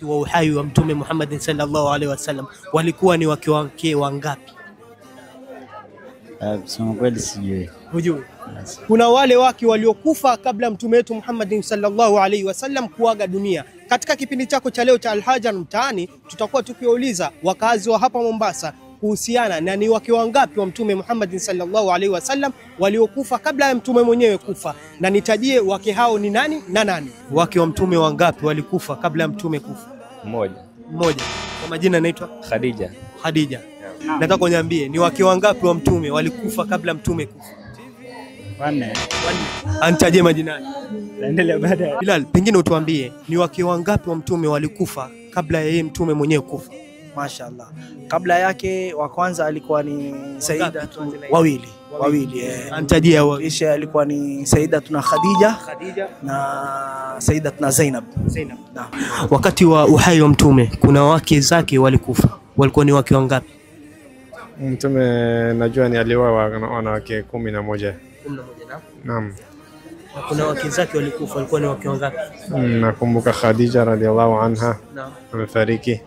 wa uhai wa Mtume Muhammad sallallahu alaihi wasallam walikuwa ni wake wangapi? Kusema kweli sijui. Hujui? Kuna wale wake waliokufa kabla Mtume wetu Muhammad sallallahu alaihi wasallam kuaga dunia. Katika kipindi chako cha leo cha Al-Hajar Mtaani tutakuwa tukiuliza wakazi wa hapa Mombasa kuhusiana na ni wake wangapi wa Mtume Muhammad sallallahu alaihi wasallam waliokufa kabla ya Mtume mwenyewe kufa, na nitajie wake hao ni nani na nani. Wake wa Mtume wangapi walikufa kabla ya Mtume kufa? Mmoja. Kwa majina anaitwa Khadija. Nataka kuniambie ni wake wangapi wa Mtume walikufa kabla Mtume kufa? Wanne. Antaje majina? Endelea baadaye. Bilal, pengine utuambie ni wake wangapi wa Mtume walikufa kabla ya yeye Mtume mwenyewe kufa? Mashaallah. Kabla yake wa kwanza alikuwa ni Saida, wawili. Antajie wao. Kisha alikuwa ni Saida tuna Khadija na Saida tuna Zainab. Na wakati wa uhai wa Mtume kuna wake zake walikufa. Walikuwa ni wake wangapi? Mtume najua ni alioa wanawake 11. 11 na? Naam. Kuna wake zake walikufa, walikuwa ni wake wangapi? Nakumbuka Khadija radhiallahu anha. Naam. Amefariki.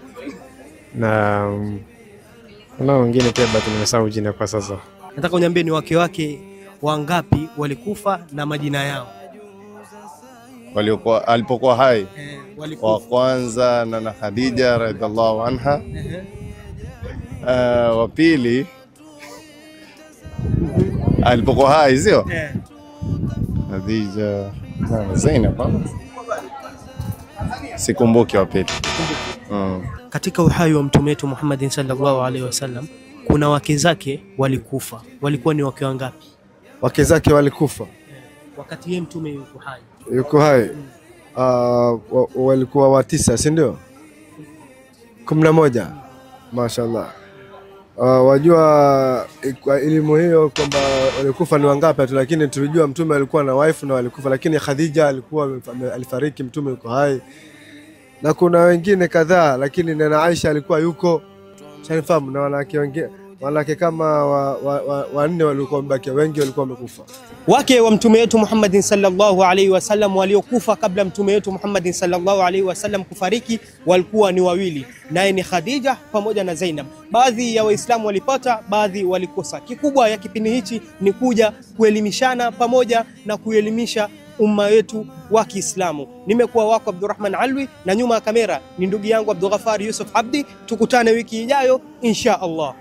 Na kuna wengine pia bado nimesahau jina kwa sasa. Nataka uniambie ni wake wangapi walikufa na majina yao. Waliokuwa alipokuwa hai. Wa kwanza na Khadija radhiallahu anha. Wa pili alipokuwa hai sio? Khadija na Zainab. Sikumbuki wa pili. Katika uhai wa Mtume wetu Muhammad sallallahu alaihi wasallam kuna wake zake walikufa. Walikuwa ni wake wangapi? Wake zake walikufa wakati yeye Mtume yuko hai. Walikuwa 9, si ndio? 11. Mashaallah. Wajua elimu hiyo kwamba walikufa ni wangapi, lakini tulijua Mtume alikuwa na wife na walikufa, lakini Khadija alifariki, Mtume yuko hai. Na kuna wengine kadhaa, lakini na Aisha alikuwa yuko. Shanifahamu, na wanawake kama wanne walikuwa mbaki, wengi walikuwa wamekufa. Wake wa Mtume wetu Muhammad sallallahu alaihi wasallam waliokufa kabla Mtume wetu Muhammad sallallahu alaihi wasallam kufariki walikuwa ni wawili, naye ni Khadija pamoja na Zainab. Baadhi ya Waislamu walipata, baadhi walikosa. Kikubwa ya kipindi hichi ni kuja kuelimishana pamoja na kuelimisha umma wetu wa Kiislamu. Nimekuwa wako Abdurrahman Alwi, na nyuma ya kamera ni ndugu yangu Abdul Ghaffar Yusuf Abdi. Tukutane wiki ijayo insha Allah.